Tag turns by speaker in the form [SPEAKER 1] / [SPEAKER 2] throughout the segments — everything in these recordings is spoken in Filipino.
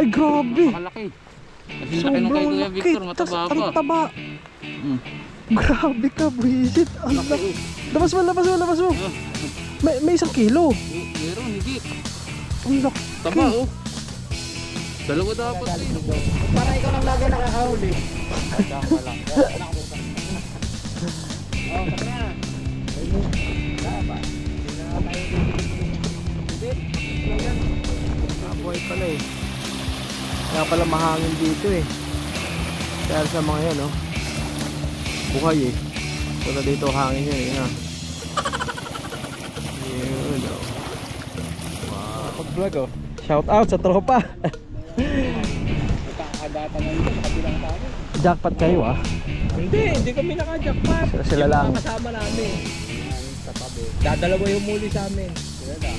[SPEAKER 1] Ay, grabe.
[SPEAKER 2] Malaki. Kasi laki nung kay Kuya Victor, mataba pa.
[SPEAKER 1] Ang taba. Grabe ka, buwisit. Ang laki. Labas mo. May 1 kilo.
[SPEAKER 2] Meron, higit.
[SPEAKER 1] Ang laki.
[SPEAKER 2] Taba, oh. Dalawa dapat.
[SPEAKER 3] Para ikaw lang lagi nakakahuli.
[SPEAKER 1] Buhay pala eh. Kaya pala mahangin dito eh. Kaya sa mga yan oh. Buhay eh. Punta dito hangin yan eh. Yun oh. Wow. Pag-vlog oh. Shout out sa tropa.
[SPEAKER 3] Nakakagatan na dito sa kabilang tayo.
[SPEAKER 1] Jackpot kayo ah.
[SPEAKER 3] Hindi kami naka-jackpot.
[SPEAKER 1] Sila lang.
[SPEAKER 3] Kasama namin. Sa tabi. Dadalawa yung muli sa amin. Sila lang.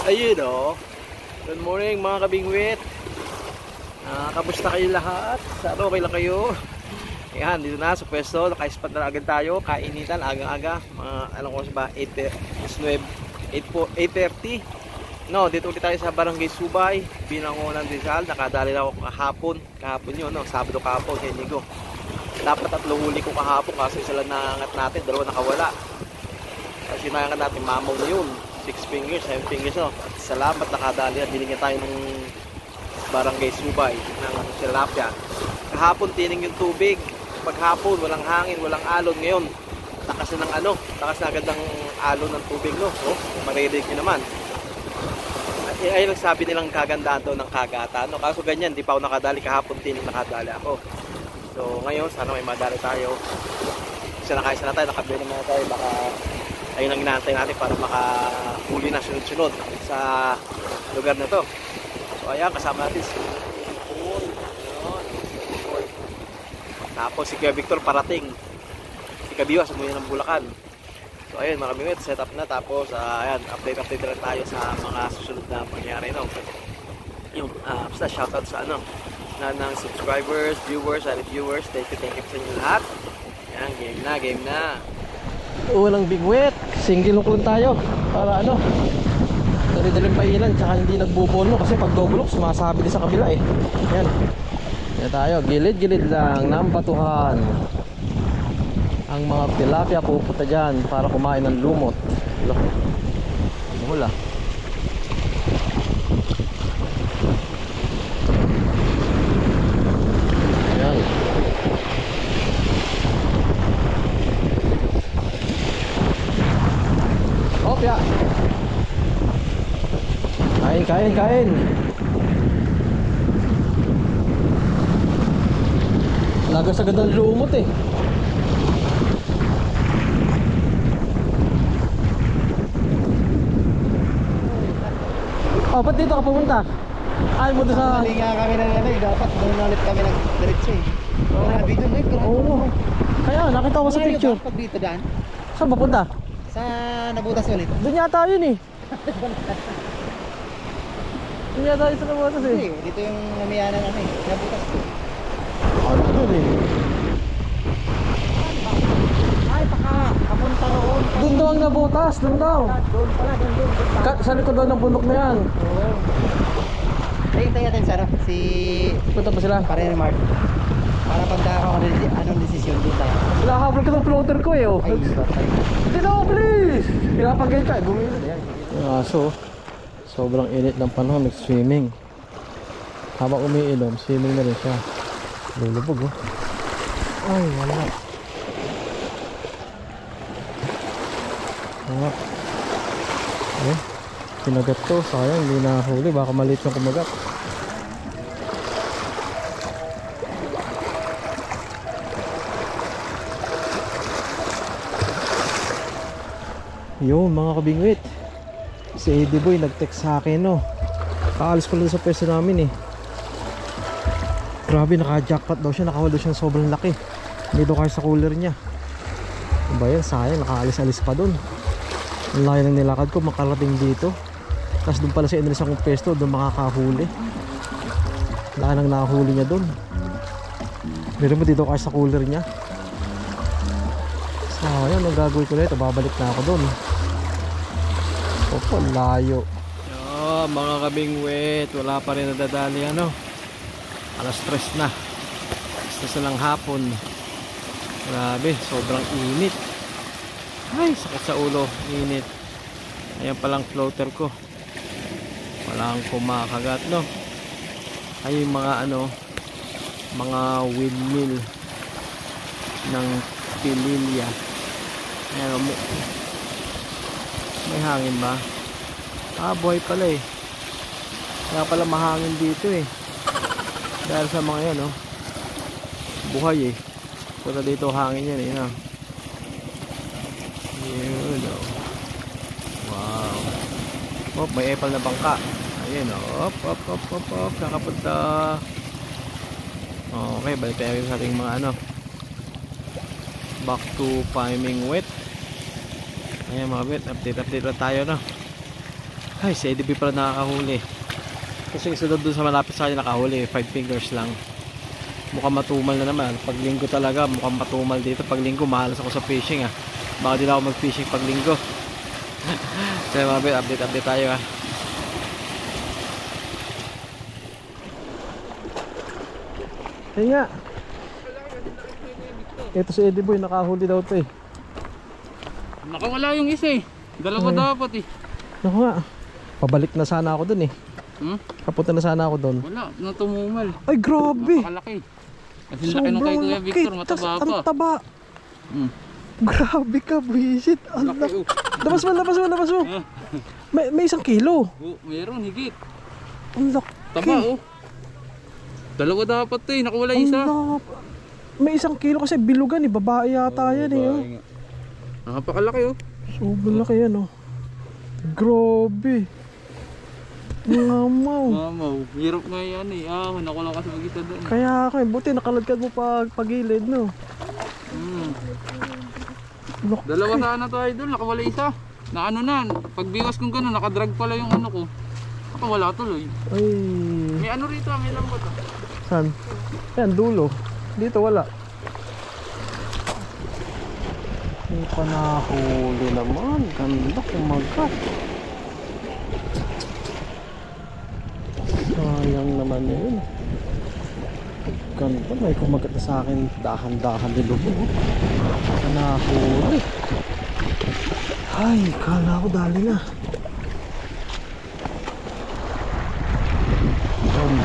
[SPEAKER 1] Ayun o. Good morning mga kabingwit. Kamusta kayo lahat? Sana okay lang kayo. Ayan, dito na sa pwesto. Naka-spot na agad tayo. Kainitan, agang-aga. Anong oras ba? 8:30. No, dito ulit tayo sa Barangay Subay, Binangonan, Rizal. Nakadali na ako kahapon yun, no? Sabado kahapon, Linggo. Dapat 3 huli ko kahapon kasi isa lang naangat natin, 2 nakawala. Kasi naangat natin mamaw na yun. 6 fingers, 7 fingers, no? Salamat, nakadali at binigyan tayo ng Barangay Subay ng tilapia. Kahapon tining yung tubig. Paghapon walang hangin, walang alon. Ngayon takas na ng takas na agad ng alon ng tubig, no? So, maririnig nyo naman. Ayun ang sabi nilang kagandahan daw ng kagatan, no? Kaso ganyan, di pa ako nakadali. Kahapon tining nakadali ako. So ngayon sana may madali tayo. Isa na tayo, nakabili naman tayo. Baka ayun ang inaantay natin para makahuli na sunod-sunod sa lugar na to. So ayan, kasama natin si Paul. Tapos si Kuya Victor parating. Si Kabiwas, umuwi ng Bulacan. So ayun mga kabingwit, set up na. Tapos ayan, update na tayo sa mga susunod na pangyari, no? Yung basta shoutout sa ng subscribers, viewers, and reviewers. Thank you sa inyo lahat. Ayan, game na. Walang bigwit, single hook lang tayo para dali-daling pailan, tsaka hindi nagbubono kasi pag double hook sumasabi din sa kabila eh. Ayan, yan tayo, gilid-gilid lang ng batuhan. Ang mga tilapia pupunta dyan para kumain ng lumot. Hula. Ayan. Opya. Kain. Lagas agad ng lumot eh. Oh, ba't dito ka pumunta? Ayaw mo doon sa...
[SPEAKER 3] Mali nga kami ng dapat doon ulit kami nag-diretso eh. Grabe doon eh, grabe.
[SPEAKER 1] Oo. Kaya, nakita ko sa picture.
[SPEAKER 3] Pag dito daan?
[SPEAKER 1] Saan ba punta?
[SPEAKER 3] Sa nabutas ulit.
[SPEAKER 1] Doon yata yun eh. Doon yata yun sa nabutas eh.
[SPEAKER 3] Dito yung namiyanan namin, nabutas.
[SPEAKER 1] Ano doon eh?
[SPEAKER 3] Ay, papunta roon.
[SPEAKER 1] Doon daw ang nabutas, doon daw.
[SPEAKER 3] Doon pala, doon.
[SPEAKER 1] Sa likod daw ng bundok na yan.
[SPEAKER 3] Ay, tayo natin sana, si...
[SPEAKER 1] Punta pa sila?
[SPEAKER 3] Pare ni Mark. Para pagka ako anong desisyon dito tayo.
[SPEAKER 1] Nakahabol ka ng floater ko eh oh.
[SPEAKER 3] Ay,
[SPEAKER 1] hindi na ako, please! Pinapagay ka, bumili. So, sobrang init ng panahon, nag-swimming.
[SPEAKER 4] Habang umiinom, swimming na rin siya. Lulubog oh. Ay, wala. Wala. Eh, kinagat to. Sayang, hindi nahuli. Baka maliit yung kumagat. Yun mga kabingwit, si Eddie Boy nag-text sa akin no. Kaalis ko lang sa pwesto namin eh. Grabe, naka-jackpot daw siya. Nakawalo siya sobrang laki. Hindi daw kaya sa cooler niya. Diba yan, sayang, nakaalis-alis pa dun. Ang layo ng nilakad ko makarating dito. Tapos dun pala sa inalis akong pwesto, dun makakahuli. Wala nang nakahuli niya dun. Pero mo dito kaya sa cooler niya. Sayang, ang gagawin ko na ito, babalik na ako dun. Opo, layo. Yo, mga kabingwit, wala pa rin nadadali ano. Alas 3 na. Alas 3 na lang hapon. Grabe, sobrang init. Ay, sakit sa ulo, init. Ayan palang floater ko. Walang kumakagat, no. Ay, mga ano, mga windmill ng Pililya. Ayan, may hangin ba? Ah, buhay pala eh. Kaya pala mahangin dito eh. Dahil sa mga yan, oh. Buhay eh. Pero dito hangin yan eh, no? Yun, oh. Wow. Oh, may epal na bangka. Ayun, oh. Op. Kakapunta. Okay, balik tayo sa ating mga ano. Back to Pimingwit. Ayan mga bet, update na tayo no. Ay, si Eddie B pala nakakahuli. Kasi isa doon sa malapit sa kanya nakahuli, 5 fingers lang. Mukhang matumal na naman. Pag linggo talaga, mukhang matumal dito. Pag linggo, mahalas ako sa fishing ah. Baka din ako mag fishing pag linggo. So mga bet, update tayo ah. Ayun nga. Ito si Eddie Boy, nakahuli daw ito eh.
[SPEAKER 2] Nakawala yung isa eh. Dalawa dapat eh.
[SPEAKER 4] Naku nga. Pabalik na sana ako dun eh. Kapunta na sana ako dun.
[SPEAKER 2] Wala, natumumal.
[SPEAKER 4] Ay grabe.
[SPEAKER 2] Napakalaki. Kasi laki nung kay Kuya Victor, mataba pa.
[SPEAKER 4] Ang taba. Grabe ka, buisit.
[SPEAKER 2] Laki oh.
[SPEAKER 4] Labas mo. May 1 kilo.
[SPEAKER 2] Oh, meron, higit.
[SPEAKER 4] Ang laki.
[SPEAKER 2] Taba oh. Dalawa dapat eh, nakawala isa.
[SPEAKER 4] May 1 kilo kasi bilugan eh. Babae yata yan eh. Oh.
[SPEAKER 2] Napakalaki oh.
[SPEAKER 4] Sobrang laki yan oh. Grabe. Mamaw.
[SPEAKER 2] Hirap nga yan eh. Nakulang kasi mag-isa doon.
[SPEAKER 4] Kaya ako eh, buti nakaladkad mo pagilid no.
[SPEAKER 2] Dalawa sana tayo doon, nakawala isa. Na ano na, pagbiwas kong gano'n, nakadrag pala yung ano ko. Nakawala tuloy.
[SPEAKER 4] Ay.
[SPEAKER 2] May ano rito, may lambot ah.
[SPEAKER 4] Saan? Yan, dulo. Dito wala. May panahuli naman. Ganda kumagat. Sayang naman yun. Ganda. May kumagat na sa akin. Dahan-dahan nilubog. Panahuli. Ay, kala ko dali na.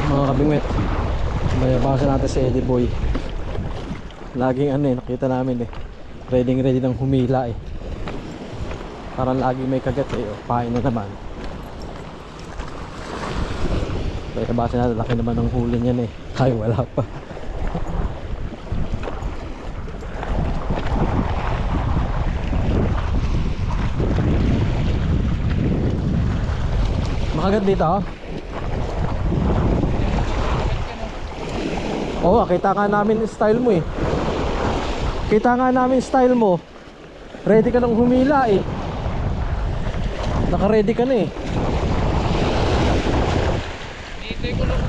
[SPEAKER 4] Mga kabingwit, mayabasan natin si Eddie Boy. Laging ano eh, nakita namin eh, ready ng humila eh. Parang laging may kagat eh, pain na naman. Mayabasan natin, laki naman ng huli niyan eh. Ay, wala pa. Makagat dito oh. Oo, kita nga namin style mo eh. Kita nga namin style mo. Ready ka nang humila eh. Naka-ready ka na eh.
[SPEAKER 2] Dito ko lang.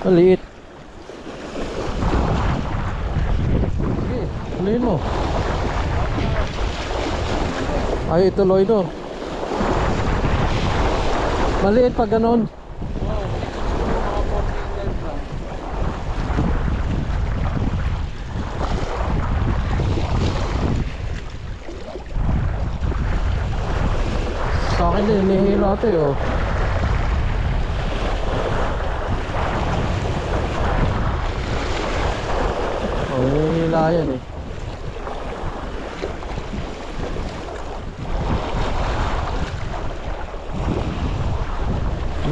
[SPEAKER 4] Maliit. Sige, huliin mo. Ay, ituloy no. Maliit pag ganon. Sa akin din, hinihila ito eh, oh. Oh, hinihila yan eh.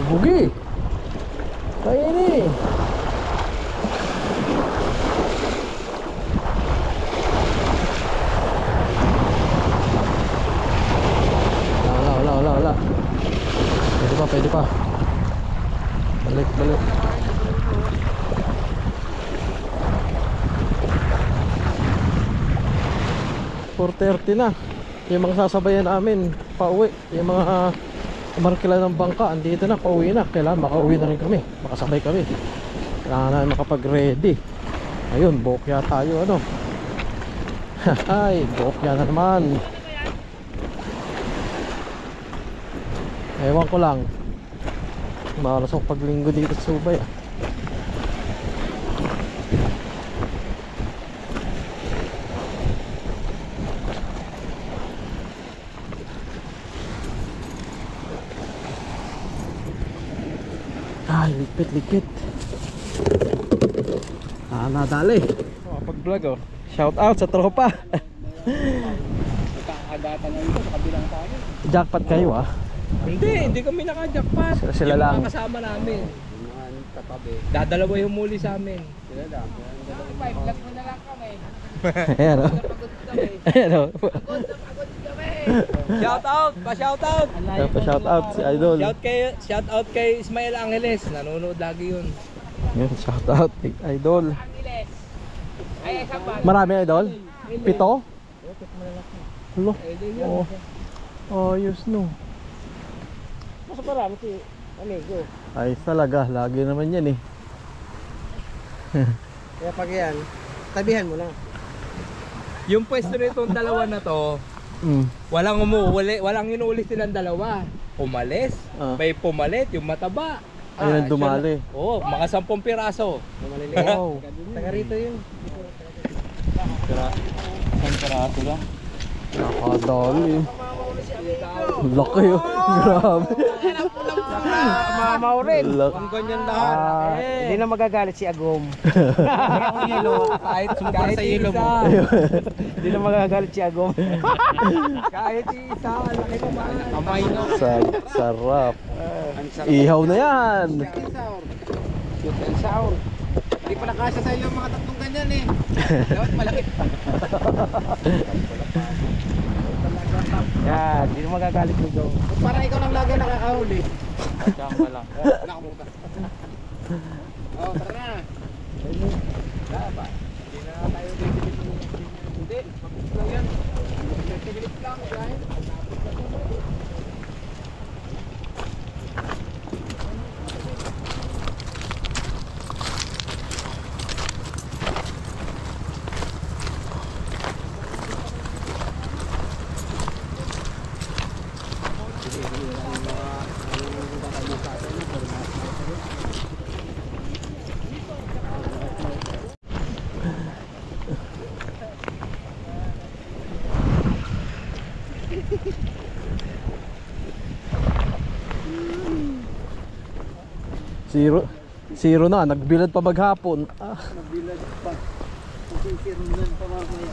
[SPEAKER 4] Bugi. Kaya ini. Wala. Pwede pa. Balik. 4:30 na. Yung mga sasabayan namin pauwi, yung mga markila ng bangka, andito na, pauwi na. Kailangan makauwi na rin kami, makasabay kami. Kailangan na makapag-ready. Ayun, bokya tayo, ano. Ay, bokya na naman. Ewan ko lang, maras ang paglinggo dito sa Subay, ah. Ay, lipit. Nadali.
[SPEAKER 2] Pag-vlog oh.
[SPEAKER 4] Shout out sa tropa.
[SPEAKER 2] Nakakagatan na ito sa kabilang tayo.
[SPEAKER 4] Jackpot kayo, ah.
[SPEAKER 2] Hindi kami naka-jackpot.
[SPEAKER 4] Sila lang.
[SPEAKER 2] Yung mga kasama namin. Dadalawa yung muli sa amin. Sila lang. Vlog mo na lang kami.
[SPEAKER 4] Ayan, oh. Ayan, oh.
[SPEAKER 2] Shout out! Pa-shout out!
[SPEAKER 4] Shout out si Idol.
[SPEAKER 2] Shout out kay Ismael Angeles. Nanonood lagi yun.
[SPEAKER 4] Yan, shout out kay Idol. Marami Idol? 7? Hello. Oh, ayos no.
[SPEAKER 3] Mas marami si amigo.
[SPEAKER 4] Ayos talaga, lagi naman yan eh.
[SPEAKER 3] Kaya pag yan, tabihan mo lang.
[SPEAKER 2] Yung pwesto nitong dalawa na to, walang umuuli, walang inuulit silang dalawa. Umalis, may pumalit, yung mataba.
[SPEAKER 4] Ayun ang dumali.
[SPEAKER 2] Oo, mga 10 piraso.
[SPEAKER 3] Maliliit.
[SPEAKER 4] Wow.
[SPEAKER 3] Taga rito yun.
[SPEAKER 2] Isang piraso lang.
[SPEAKER 4] Nakadali. Laki oh. Grabe.
[SPEAKER 3] Mamaw rin.
[SPEAKER 4] Laki.
[SPEAKER 3] Ang ganyan lahat. Hindi na magagalit si Agom.
[SPEAKER 2] Kahit sumpa sa ilo mo.
[SPEAKER 3] Hindi na magagalit si Agom.
[SPEAKER 2] Kahit isa, laki mo ba? Amay no.
[SPEAKER 4] Sarap. Ihaw na yan.
[SPEAKER 3] Sweet and sour. Hindi pala kasya sa iyo mga tatlong ganyan eh. Dapat malaki. Yan, hindi na magagalit mo daw. Para ikaw lang lagi nakakahuli.
[SPEAKER 2] Diyan ka lang.
[SPEAKER 3] Nakamuka. Oh, tara na.
[SPEAKER 2] Dapat. Hindi na tayo bibili ng hindi. Mabilis lang yan. Mabilis lang. Dahil.
[SPEAKER 4] Zero na, nagbilad pa maghapon.
[SPEAKER 3] Nabilad pa. Kasi sirunan pa mamaya.